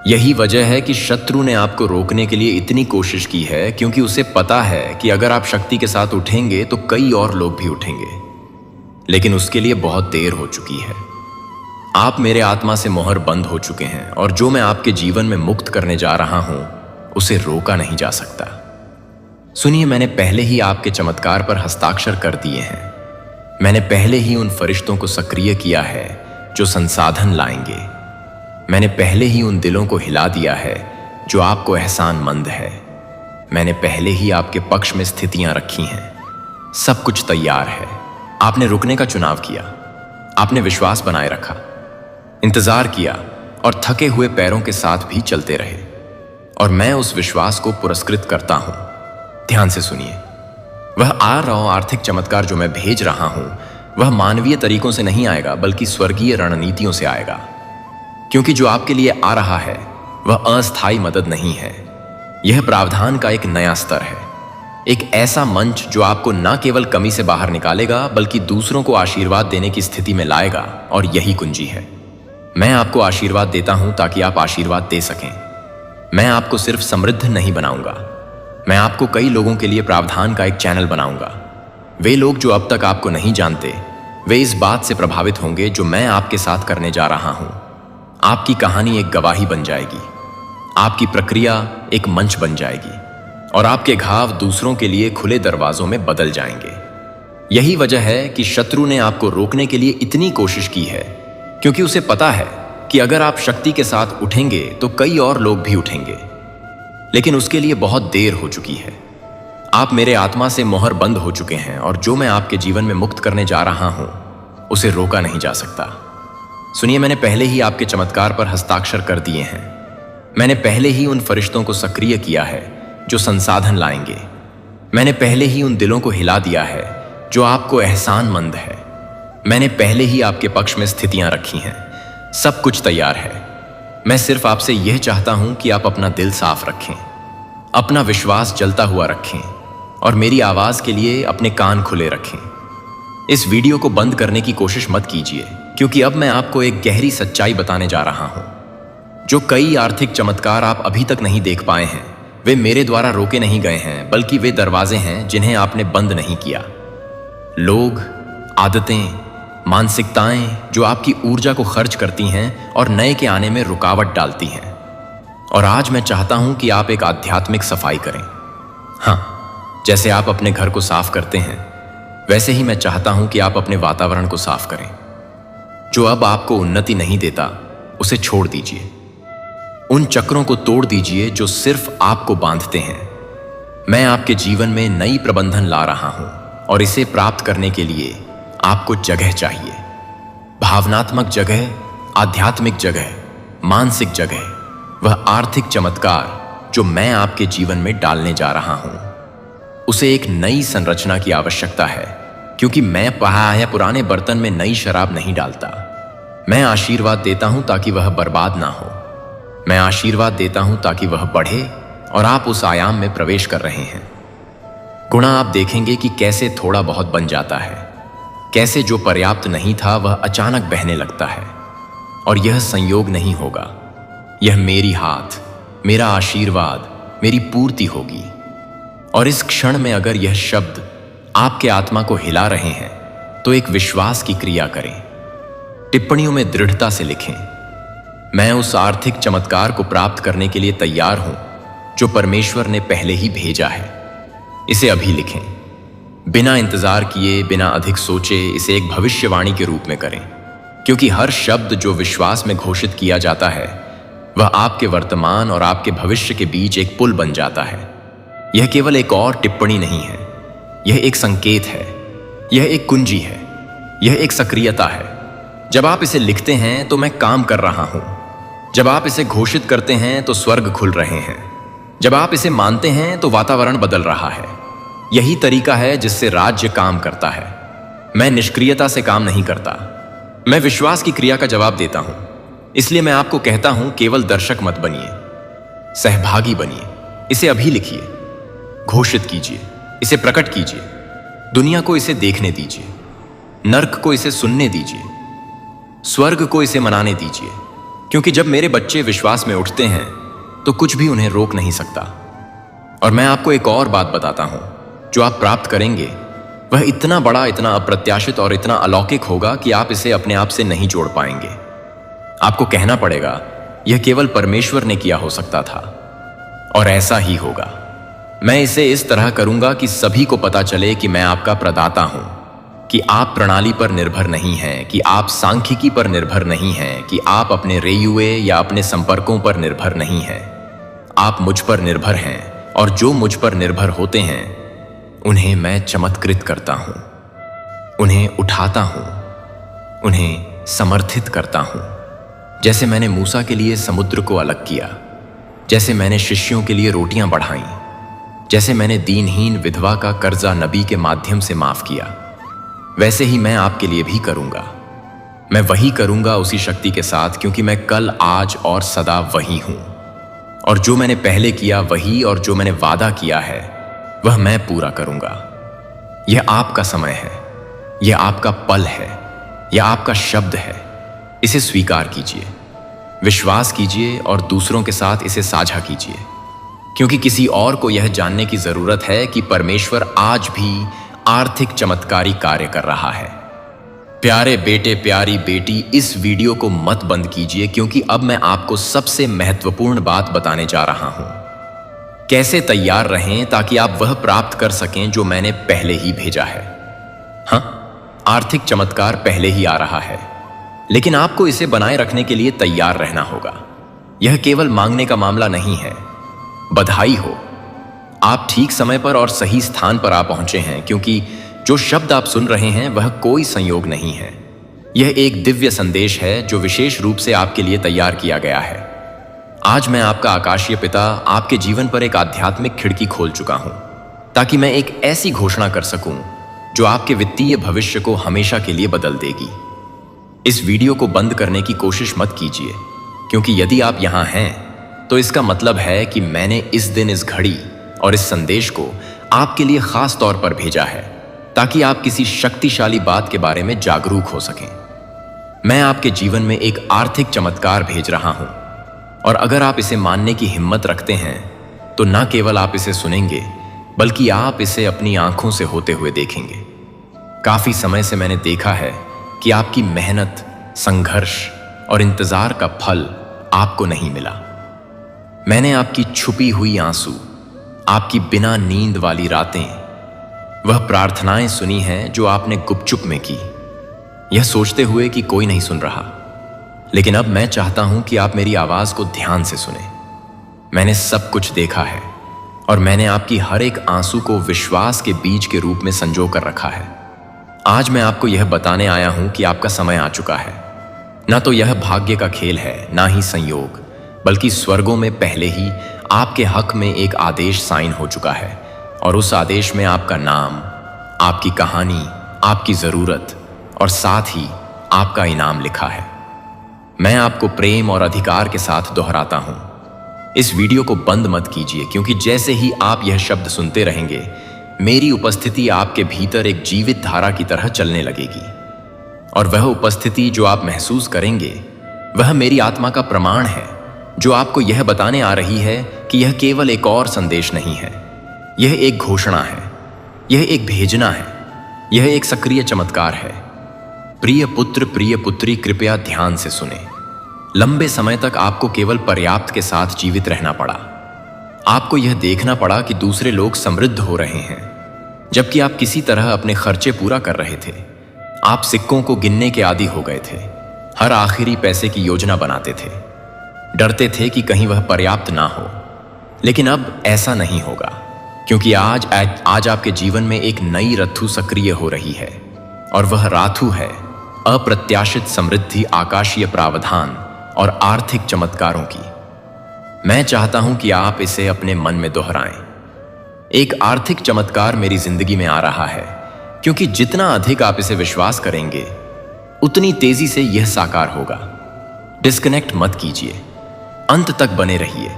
यही वजह है कि शत्रु ने आपको रोकने के लिए इतनी कोशिश की है, क्योंकि उसे पता है कि अगर आप शक्ति के साथ उठेंगे तो कई और लोग भी उठेंगे। लेकिन उसके लिए बहुत देर हो चुकी है। आप मेरे आत्मा से मोहर बंद हो चुके हैं और जो मैं आपके जीवन में मुक्त करने जा रहा हूं उसे रोका नहीं जा सकता। सुनिए, मैंने पहले ही आपके चमत्कार पर हस्ताक्षर कर दिए हैं। मैंने पहले ही उन फरिश्तों को सक्रिय किया है जो संसाधन लाएंगे। मैंने पहले ही उन दिलों को हिला दिया है जो आपको एहसानमंद है। मैंने पहले ही आपके पक्ष में स्थितियां रखी हैं। सब कुछ तैयार है। आपने रुकने का चुनाव किया, आपने विश्वास बनाए रखा, इंतजार किया और थके हुए पैरों के साथ भी चलते रहे। और मैं उस विश्वास को पुरस्कृत करता हूं। ध्यान से सुनिए, वह आर्थिक चमत्कार जो मैं भेज रहा हूं वह मानवीय तरीकों से नहीं आएगा बल्कि स्वर्गीय रणनीतियों से आएगा। क्योंकि जो आपके लिए आ रहा है वह अस्थायी मदद नहीं है। यह प्रावधान का एक नया स्तर है, एक ऐसा मंच जो आपको न केवल कमी से बाहर निकालेगा बल्कि दूसरों को आशीर्वाद देने की स्थिति में लाएगा। और यही कुंजी है। मैं आपको आशीर्वाद देता हूं ताकि आप आशीर्वाद दे सकें। मैं आपको सिर्फ समृद्ध नहीं बनाऊंगा, मैं आपको कई लोगों के लिए प्रावधान का एक चैनल बनाऊंगा। वे लोग जो अब तक आपको नहीं जानते, वे इस बात से प्रभावित होंगे जो मैं आपके साथ करने जा रहा हूं। आपकी कहानी एक गवाही बन जाएगी, आपकी प्रक्रिया एक मंच बन जाएगी और आपके घाव दूसरों के लिए खुले दरवाजों में बदल जाएंगे। यही वजह है कि शत्रु ने आपको रोकने के लिए इतनी कोशिश की है, क्योंकि उसे पता है कि अगर आप शक्ति के साथ उठेंगे तो कई और लोग भी उठेंगे। लेकिन उसके लिए बहुत देर हो चुकी है। आप मेरे आत्मा से मोहर बंद हो चुके हैं और जो मैं आपके जीवन में मुक्त करने जा रहा हूं उसे रोका नहीं जा सकता। सुनिए, मैंने पहले ही आपके चमत्कार पर हस्ताक्षर कर दिए हैं। मैंने पहले ही उन फरिश्तों को सक्रिय किया है जो संसाधन लाएंगे। मैंने पहले ही उन दिलों को हिला दिया है जो आपको एहसानमंद है। मैंने पहले ही आपके पक्ष में स्थितियां रखी हैं। सब कुछ तैयार है। मैं सिर्फ आपसे यह चाहता हूं कि आप अपना दिल साफ रखें, अपना विश्वास जलता हुआ रखें और मेरी आवाज के लिए अपने कान खुले रखें। इस वीडियो को बंद करने की कोशिश मत कीजिए, क्योंकि अब मैं आपको एक गहरी सच्चाई बताने जा रहा हूं। जो कई आर्थिक चमत्कार आप अभी तक नहीं देख पाए हैं, वे मेरे द्वारा रोके नहीं गए हैं, बल्कि वे दरवाजे हैं जिन्हें आपने बंद नहीं किया। लोग, आदतें, मानसिकताएं जो आपकी ऊर्जा को खर्च करती हैं और नए के आने में रुकावट डालती हैं। और आज मैं चाहता हूं कि आप एक आध्यात्मिक सफाई करें। हाँ, जैसे आप अपने घर को साफ करते हैं, वैसे ही मैं चाहता हूं कि आप अपने वातावरण को साफ करें। जो अब आपको उन्नति नहीं देता, उसे छोड़ दीजिए। उन चक्रों को तोड़ दीजिए जो सिर्फ आपको बांधते हैं। मैं आपके जीवन में नई प्रबंधन ला रहा हूं और इसे प्राप्त करने के लिए आपको जगह चाहिए। भावनात्मक जगह, आध्यात्मिक जगह, मानसिक जगह, वह आर्थिक चमत्कार जो मैं आपके जीवन में डालने जा रहा हूं, उसे एक नई संरचना की आवश्यकता है, क्योंकि मैं पुराने बर्तन में नई शराब नहीं डालता। मैं आशीर्वाद देता हूं ताकि वह बर्बाद ना हो। मैं आशीर्वाद देता हूं ताकि वह बढ़े, और आप उस आयाम में प्रवेश कर रहे हैं। गुणा आप देखेंगे कि कैसे थोड़ा बहुत बन जाता है, कैसे जो पर्याप्त नहीं था वह अचानक बहने लगता है। और यह संयोग नहीं होगा, यह मेरी हाथ, मेरा आशीर्वाद, मेरी पूर्ति होगी। और इस क्षण में अगर यह शब्द आपके आत्मा को हिला रहे हैं, तो एक विश्वास की क्रिया करें। टिप्पणियों में दृढ़ता से लिखें, मैं उस आर्थिक चमत्कार को प्राप्त करने के लिए तैयार हूं जो परमेश्वर ने पहले ही भेजा है। इसे अभी लिखें। बिना इंतजार किए, बिना अधिक सोचे, इसे एक भविष्यवाणी के रूप में करें, क्योंकि हर शब्द जो विश्वास में घोषित किया जाता है, वह आपके वर्तमान और आपके भविष्य के बीच एक पुल बन जाता है। यह केवल एक और टिप्पणी नहीं है, यह एक संकेत है, यह एक कुंजी है, यह एक सक्रियता है। जब आप इसे लिखते हैं तो मैं काम कर रहा हूं। जब आप इसे घोषित करते हैं तो स्वर्ग खुल रहे हैं। जब आप इसे मानते हैं तो वातावरण बदल रहा है। यही तरीका है जिससे राज्य काम करता है। मैं निष्क्रियता से काम नहीं करता, मैं विश्वास की क्रिया का जवाब देता हूं। इसलिए मैं आपको कहता हूं, केवल दर्शक मत बनिए, सहभागी बनिए। इसे अभी लिखिए, घोषित कीजिए, इसे प्रकट कीजिए। दुनिया को इसे देखने दीजिए, नर्क को इसे सुनने दीजिए, स्वर्ग को इसे मनाने दीजिए। क्योंकि जब मेरे बच्चे विश्वास में उठते हैं तो कुछ भी उन्हें रोक नहीं सकता। और मैं आपको एक और बात बताता हूं, जो आप प्राप्त करेंगे वह इतना बड़ा, इतना अप्रत्याशित और इतना अलौकिक होगा कि आप इसे अपने आप से नहीं जोड़ पाएंगे। आपको कहना पड़ेगा, यह केवल परमेश्वर ने किया हो सकता था। और ऐसा ही होगा। मैं इसे इस तरह करूंगा कि सभी को पता चले कि मैं आपका प्रदाता हूं, कि आप प्रणाली पर निर्भर नहीं हैं, कि आप सांख्यिकी पर निर्भर नहीं हैं, कि आप अपने रेयुए या अपने संपर्कों पर निर्भर नहीं हैं। आप मुझ पर निर्भर हैं, और जो मुझ पर निर्भर होते हैं उन्हें मैं चमत्कृत करता हूं, उन्हें उठाता हूं, उन्हें समर्थित करता हूं। जैसे मैंने मूसा के लिए समुद्र को अलग किया, जैसे मैंने शिष्यों के लिए रोटियां बढ़ाईं, जैसे मैंने दीनहीन विधवा का कर्जा नबी के माध्यम से माफ किया, वैसे ही मैं आपके लिए भी करूंगा। मैं वही करूंगा उसी शक्ति के साथ, क्योंकि मैं कल, आज और सदा वही हूं। और जो मैंने पहले किया वही, और जो मैंने वादा किया है वह मैं पूरा करूंगा। यह आपका समय है, यह आपका पल है, यह आपका शब्द है। इसे स्वीकार कीजिए, विश्वास कीजिए और दूसरों के साथ इसे साझा कीजिए, क्योंकि किसी और को यह जानने की जरूरत है कि परमेश्वर आज भी आर्थिक चमत्कारी कार्य कर रहा है। प्यारे बेटे, प्यारी बेटी, इस वीडियो को मत बंद कीजिए, क्योंकि अब मैं आपको सबसे महत्वपूर्ण बात बताने जा रहा हूं। कैसे तैयार रहें ताकि आप वह प्राप्त कर सकें जो मैंने पहले ही भेजा है। हाँ, आर्थिक चमत्कार पहले ही आ रहा है, लेकिन आपको इसे बनाए रखने के लिए तैयार रहना होगा। यह केवल मांगने का मामला नहीं है। बधाई हो, आप ठीक समय पर और सही स्थान पर आ पहुंचे हैं, क्योंकि जो शब्द आप सुन रहे हैं वह कोई संयोग नहीं है। यह एक दिव्य संदेश है जो विशेष रूप से आपके लिए तैयार किया गया है। आज मैं आपका आकाशीय पिता आपके जीवन पर एक आध्यात्मिक खिड़की खोल चुका हूं, ताकि मैं एक ऐसी घोषणा कर सकूं जो आपके वित्तीय भविष्य को हमेशा के लिए बदल देगी। इस वीडियो को बंद करने की कोशिश मत कीजिए, क्योंकि यदि आप यहां हैं तो इसका मतलब है कि मैंने इस दिन, इस घड़ी और इस संदेश को आपके लिए खास तौर पर भेजा है, ताकि आप किसी शक्तिशाली बात के बारे में जागरूक हो सकें। मैं आपके जीवन में एक आर्थिक चमत्कार भेज रहा हूं, और अगर आप इसे मानने की हिम्मत रखते हैं तो न केवल आप इसे सुनेंगे, बल्कि आप इसे अपनी आंखों से होते हुए देखेंगे। काफी समय से मैंने देखा है कि आपकी मेहनत, संघर्ष और इंतजार का फल आपको नहीं मिला। मैंने आपकी छुपी हुई आंसू, आपकी बिना नींद वाली रातें, वह प्रार्थनाएं सुनी हैं जो आपने गुपचुप में की, यह सोचते हुए कि कोई नहीं सुन रहा। लेकिन अब मैं चाहता हूं कि आप मेरी आवाज को ध्यान से सुने। मैंने सब कुछ देखा है और मैंने आपकी हर एक आंसू को विश्वास के बीज के रूप में संजो कर रखा है। आज मैं आपको यह बताने आया हूं कि आपका समय आ चुका है। ना तो यह भाग्य का खेल है, ना ही संयोग, बल्कि स्वर्गों में पहले ही आपके हक में एक आदेश साइन हो चुका है और उस आदेश में आपका नाम, आपकी कहानी, आपकी जरूरत और साथ ही आपका इनाम लिखा है। मैं आपको प्रेम और अधिकार के साथ दोहराता हूं, इस वीडियो को बंद मत कीजिए, क्योंकि जैसे ही आप यह शब्द सुनते रहेंगे, मेरी उपस्थिति आपके भीतर एक जीवित धारा की तरह चलने लगेगी। और वह उपस्थिति जो आप महसूस करेंगे, वह मेरी आत्मा का प्रमाण है, जो आपको यह बताने आ रही है कि यह केवल एक और संदेश नहीं है, यह एक घोषणा है, यह एक भेजना है, यह एक सक्रिय चमत्कार है। प्रिय पुत्र, प्रिय पुत्री, कृपया ध्यान से सुने। लंबे समय तक आपको केवल पर्याप्त के साथ जीवित रहना पड़ा। आपको यह देखना पड़ा कि दूसरे लोग समृद्ध हो रहे हैं, जबकि आप किसी तरह अपने खर्चे पूरा कर रहे थे। आप सिक्कों को गिनने के आदी हो गए थे, हर आखिरी पैसे की योजना बनाते थे, डरते थे कि कहीं वह पर्याप्त ना हो। लेकिन अब ऐसा नहीं होगा, क्योंकि आज आपके जीवन में एक नई रथु सक्रिय हो रही है, और वह राथु है अप्रत्याशित समृद्धि, आकाशीय प्रावधान और आर्थिक चमत्कारों की। मैं चाहता हूं कि आप इसे अपने मन में दोहराएं। एक आर्थिक चमत्कार मेरी जिंदगी में आ रहा है, क्योंकि जितना अधिक आप इसे विश्वास करेंगे, उतनी तेजी से यह साकार होगा। डिस्कनेक्ट मत कीजिए, अंत तक बने रहिए,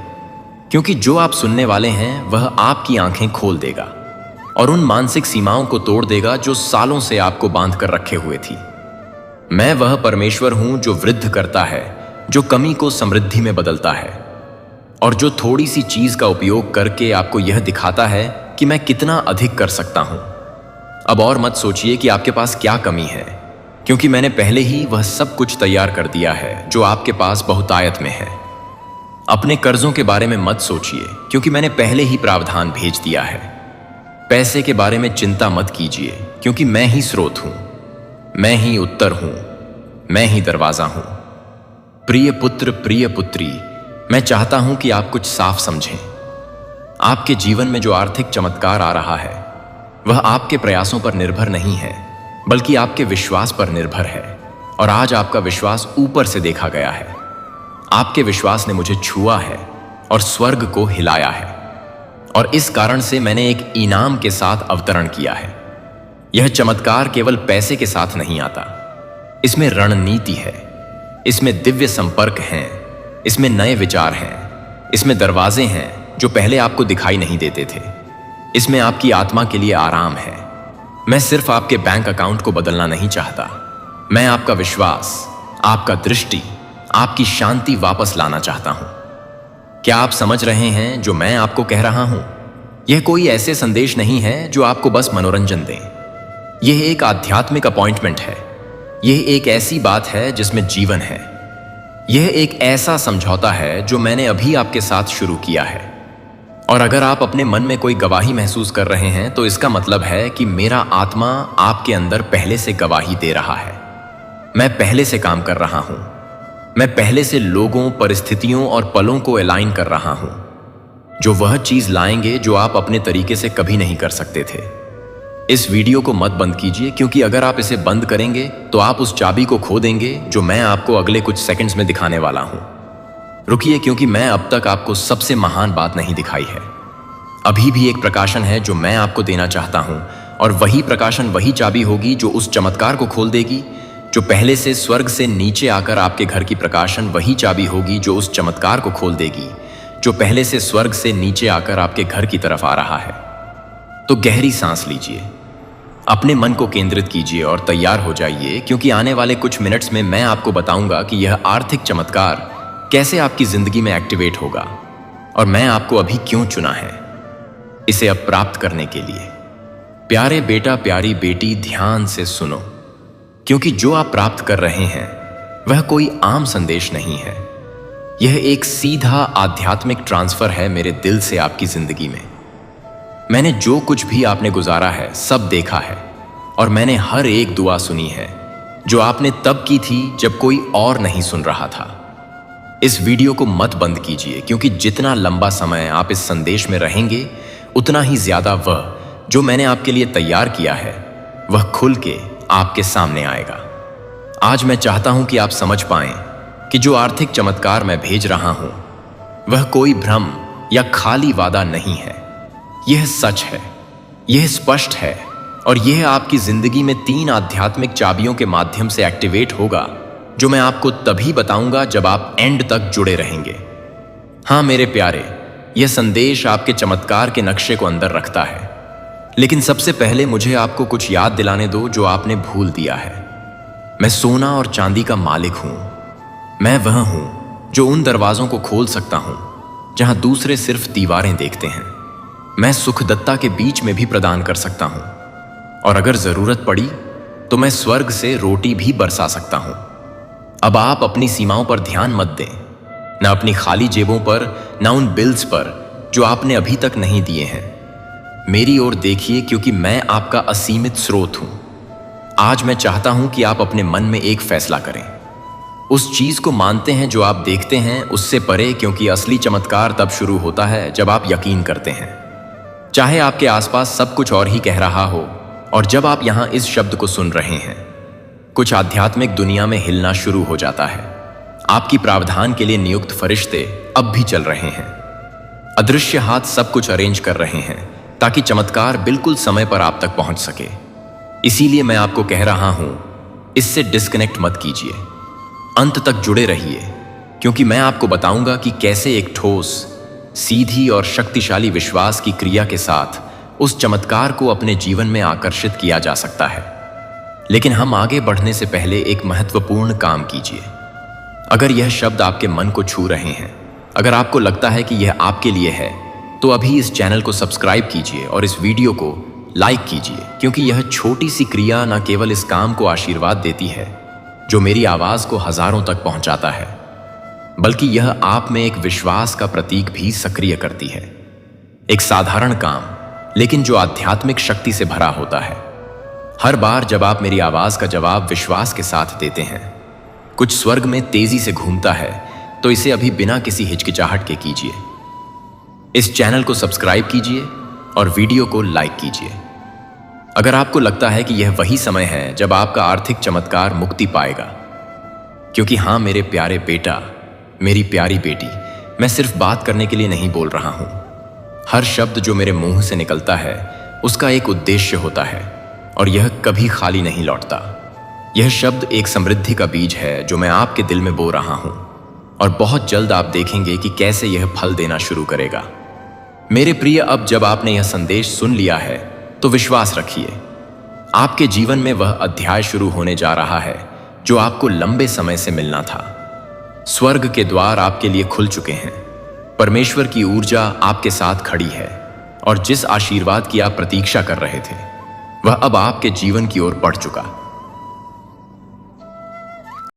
क्योंकि जो आप सुनने वाले हैं वह आपकी आंखें खोल देगा और उन मानसिक सीमाओं को तोड़ देगा जो सालों से आपको बांध कर रखे हुए थी। मैं वह परमेश्वर हूं जो वृद्ध करता है, जो कमी को समृद्धि में बदलता है, और जो थोड़ी सी चीज का उपयोग करके आपको यह दिखाता है कि मैं कितना अधिक कर सकता हूं। अब और मत सोचिए कि आपके पास क्या कमी है, क्योंकि मैंने पहले ही वह सब कुछ तैयार कर दिया है जो आपके पास बहुतायत में है। अपने कर्जों के बारे में मत सोचिए, क्योंकि मैंने पहले ही प्रावधान भेज दिया है। पैसे के बारे में चिंता मत कीजिए, क्योंकि मैं ही स्रोत हूं, मैं ही उत्तर हूं, मैं ही दरवाजा हूं। प्रिय पुत्र, प्रिय पुत्री, मैं चाहता हूं कि आप कुछ साफ समझें। आपके जीवन में जो आर्थिक चमत्कार आ रहा है, वह आपके प्रयासों पर निर्भर नहीं है, बल्कि आपके विश्वास पर निर्भर है। और आज आपका विश्वास ऊपर से देखा गया है। आपके विश्वास ने मुझे छुआ है और स्वर्ग को हिलाया है, और इस कारण से मैंने एक इनाम के साथ अवतरण किया है। यह चमत्कार केवल पैसे के साथ नहीं आता, इसमें रणनीति है, इसमें दिव्य संपर्क हैं, इसमें नए विचार हैं, इसमें दरवाजे हैं जो पहले आपको दिखाई नहीं देते थे, इसमें आपकी आत्मा के लिए आराम है। मैं सिर्फ आपके बैंक अकाउंट को बदलना नहीं चाहता, मैं आपका विश्वास, आपका दृष्टि, आपकी शांति वापस लाना चाहता हूं। क्या आप समझ रहे हैं जो मैं आपको कह रहा हूं? यह कोई ऐसे संदेश नहीं है जो आपको बस मनोरंजन दें। यह एक आध्यात्मिक अपॉइंटमेंट है। यह एक ऐसी बात है जिसमें जीवन है। यह एक ऐसा समझौता है जो मैंने अभी आपके साथ शुरू किया है। और अगर आप अपने मन में कोई गवाही महसूस कर रहे हैं, तो इसका मतलब है कि मेरा आत्मा आपके अंदर पहले से गवाही दे रहा है। मैं पहले से काम कर रहा हूं। मैं पहले से लोगों, परिस्थितियों और पलों को अलाइन कर रहा हूं, जो वह चीज लाएंगे जो आप अपने तरीके से कभी नहीं कर सकते थे। इस वीडियो को मत बंद कीजिए, क्योंकि अगर आप इसे बंद करेंगे तो आप उस चाबी को खो देंगे जो मैं आपको अगले कुछ सेकंड्स में दिखाने वाला हूं। रुकिए, क्योंकि मैं अब तक आपको सबसे महान बात नहीं दिखाई है। अभी भी एक प्रकाशन है जो मैं आपको देना चाहता हूं, और वही प्रकाशन, वही चाबी होगी जो उस चमत्कार को खोल देगी जो पहले से स्वर्ग से नीचे आकर आपके घर की प्रकाशन वही चाबी होगी जो उस चमत्कार को खोल देगी जो पहले से स्वर्ग से नीचे आकर आपके घर की तरफ आ रहा है। तो गहरी सांस लीजिए, अपने मन को केंद्रित कीजिए और तैयार हो जाइए, क्योंकि आने वाले कुछ मिनट्स में मैं आपको बताऊंगा कि यह आर्थिक चमत्कार कैसे आपकी जिंदगी में एक्टिवेट होगा, और मैं आपको अभी क्यों चुना है इसे अब प्राप्त करने के लिए। प्यारे बेटा, प्यारी बेटी, ध्यान से सुनो, क्योंकि जो आप प्राप्त कर रहे हैं वह कोई आम संदेश नहीं है। यह एक सीधा आध्यात्मिक ट्रांसफर है मेरे दिल से आपकी जिंदगी में। मैंने जो कुछ भी आपने गुजारा है सब देखा है, और मैंने हर एक दुआ सुनी है जो आपने तब की थी जब कोई और नहीं सुन रहा था। इस वीडियो को मत बंद कीजिए, क्योंकि जितना लंबा समय आप इस संदेश में रहेंगे उतना ही ज्यादा वह जो मैंने आपके लिए तैयार किया है वह खुल के आपके सामने आएगा। आज मैं चाहता हूं कि आप समझ पाएं कि जो आर्थिक चमत्कार मैं भेज रहा हूं वह कोई भ्रम या खाली वादा नहीं है। यह सच है, यह स्पष्ट है, और यह आपकी जिंदगी में 3 आध्यात्मिक चाबियों के माध्यम से एक्टिवेट होगा, जो मैं आपको तभी बताऊंगा जब आप एंड तक जुड़े रहेंगे। हां मेरे प्यारे, यह संदेश आपके चमत्कार के नक्शे को अंदर रखता है, लेकिन सबसे पहले मुझे आपको कुछ याद दिलाने दो जो आपने भूल दिया है। मैं सोना और चांदी का मालिक हूं। मैं वह हूं जो उन दरवाजों को खोल सकता हूं जहां दूसरे सिर्फ दीवारें देखते हैं। मैं सुखदत्ता के बीच में भी प्रदान कर सकता हूं, और अगर जरूरत पड़ी तो मैं स्वर्ग से रोटी भी बरसा सकता हूं। अब आप अपनी सीमाओं पर ध्यान मत दें, न अपनी खाली जेबों पर, न उन बिल्स पर जो आपने अभी तक नहीं दिए हैं। मेरी ओर देखिए, क्योंकि मैं आपका असीमित स्रोत हूं। आज मैं चाहता हूं कि आप अपने मन में एक फैसला करें। उस चीज को मानते हैं जो आप देखते हैं उससे परे, क्योंकि असली चमत्कार तब शुरू होता है जब आप यकीन करते हैं। चाहे आपके आसपास सब कुछ और ही कह रहा हो, और जब आप यहां इस शब्द को सुन रहे हैं, कुछ आध्यात्मिक दुनिया में हिलना शुरू हो जाता है। आपकी प्रावधान के लिए नियुक्त फरिश्ते अब भी चल रहे हैं। अदृश्य हाथ सब कुछ अरेंज कर रहे हैं ताकि चमत्कार बिल्कुल समय पर आप तक पहुंच सके। इसीलिए मैं आपको कह रहा हूं, इससे डिस्कनेक्ट मत कीजिए, अंत तक जुड़े रहिए, क्योंकि मैं आपको बताऊंगा कि कैसे एक ठोस, सीधी और शक्तिशाली विश्वास की क्रिया के साथ उस चमत्कार को अपने जीवन में आकर्षित किया जा सकता है। लेकिन हम आगे बढ़ने से पहले एक महत्वपूर्ण काम कीजिए। अगर यह शब्द आपके मन को छू रहे हैं, अगर आपको लगता है कि यह आपके लिए है, तो अभी इस चैनल को सब्सक्राइब कीजिए और इस वीडियो को लाइक कीजिए, क्योंकि यह छोटी सी क्रिया न केवल इस काम को आशीर्वाद देती है जो मेरी आवाज को हजारों तक पहुंचाता है, बल्कि यह आप में एक विश्वास का प्रतीक भी सक्रिय करती है। एक साधारण काम, लेकिन जो आध्यात्मिक शक्ति से भरा होता है। हर बार जब आप मेरी आवाज का जवाब विश्वास के साथ देते हैं, कुछ स्वर्ग में तेजी से घूमता है। तो इसे अभी बिना किसी हिचकिचाहट के कीजिए। इस चैनल को सब्सक्राइब कीजिए और वीडियो को लाइक कीजिए। अगर आपको लगता है कि यह वही समय है जब आपका आर्थिक चमत्कार मुक्ति पाएगा, क्योंकि हां मेरे प्यारे बेटा, मेरी प्यारी बेटी, मैं सिर्फ बात करने के लिए नहीं बोल रहा हूं। हर शब्द जो मेरे मुंह से निकलता है उसका एक उद्देश्य होता है, और यह कभी खाली नहीं लौटता। यह शब्द एक समृद्धि का बीज है जो मैं आपके दिल में बो रहा हूं, और बहुत जल्द आप देखेंगे कि कैसे यह फल देना शुरू करेगा। मेरे प्रिय, अब जब आपने यह संदेश सुन लिया है तो विश्वास रखिए, आपके जीवन में वह अध्याय शुरू होने जा रहा है जो आपको लंबे समय से मिलना था। स्वर्ग के द्वार आपके लिए खुल चुके हैं। परमेश्वर की ऊर्जा आपके साथ खड़ी है, और जिस आशीर्वाद की आप प्रतीक्षा कर रहे थे वह अब आपके जीवन की ओर बढ़ चुका।